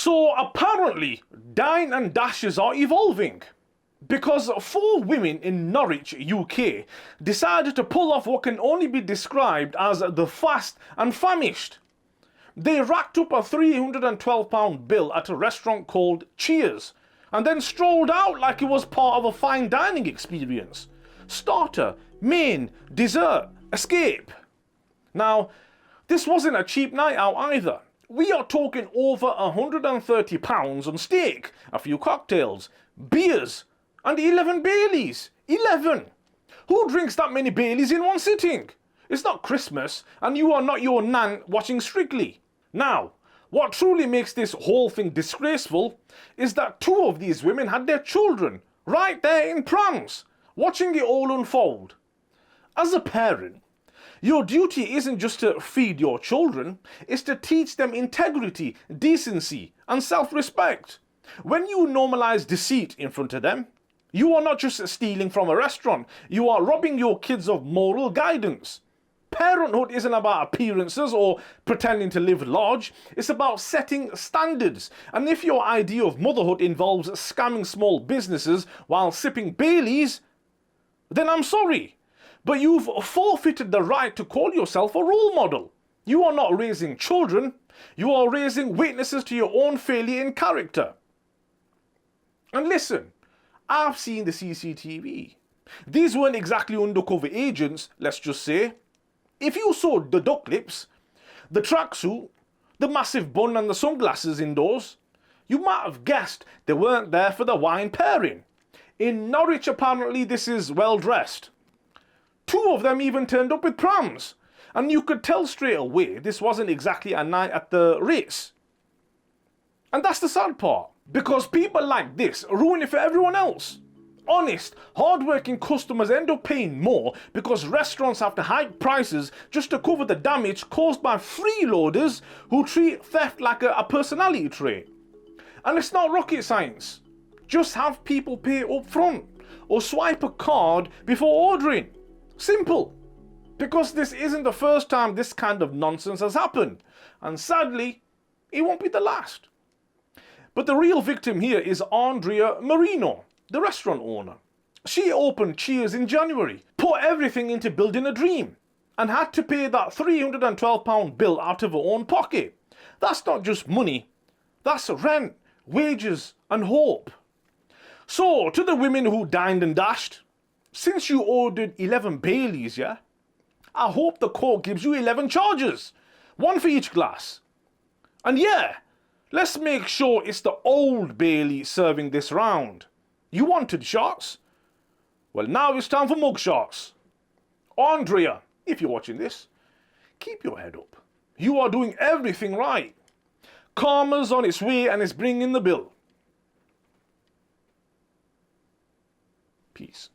So apparently, dine-and-dashes are evolving, because 4 women in Norwich, UK, decided to pull off what can only be described as the fast and famished. They racked up a £312 bill at a restaurant called Cheers, and then strolled out like it was part of a fine dining experience. Starter, main, dessert, escape. Now, this wasn't a cheap night out either. We are talking over £130 on steak, a few cocktails, beers, and 11 Baileys. 11! Who drinks that many Baileys in one sitting? It's not Christmas, and you are not your nan watching Strictly. Now, what truly makes this whole thing disgraceful is that 2 of these women had their children right there in prams, watching it all unfold. As a parent, your duty isn't just to feed your children, it's to teach them integrity, decency, and self-respect. When you normalize deceit in front of them, you are not just stealing from a restaurant, you are robbing your kids of moral guidance. Parenthood isn't about appearances or pretending to live large, it's about setting standards. And if your idea of motherhood involves scamming small businesses while sipping Baileys, then I'm sorry, but you've forfeited the right to call yourself a role model. You are not raising children, you are raising witnesses to your own failure in character. And listen, I've seen the CCTV. These weren't exactly undercover agents, let's just say. If you saw the duck lips, the tracksuit, the massive bun and the sunglasses indoors, you might have guessed they weren't there for the wine pairing. In Norwich, apparently, this is well dressed. 2 of them even turned up with prams, and you could tell straight away this wasn't exactly a night at the Ritz. And that's the sad part, because people like this ruin it for everyone else. Honest, hard-working customers end up paying more because restaurants have to hike prices just to cover the damage caused by freeloaders who treat theft like a personality trait. And it's not rocket science. Just have people pay up front or swipe a card before ordering. Simple. Because this isn't the first time this kind of nonsense has happened. And sadly, it won't be the last. But the real victim here is Andrea Marinho, the restaurant owner. She opened Cheers in January, put everything into building a dream, and had to pay that £312 bill out of her own pocket. That's not just money, that's rent, wages, and hope. So, to the women who dined and dashed, since you ordered 11 Baileys, yeah, I hope the court gives you 11 charges, 1 for each glass. And yeah, let's make sure it's the old Bailey serving this round. You wanted shots? Well, now it's time for mug shots. Andrea, if you're watching this, keep your head up. You are doing everything right. Karma's on its way and it's bringing the bill. Peace.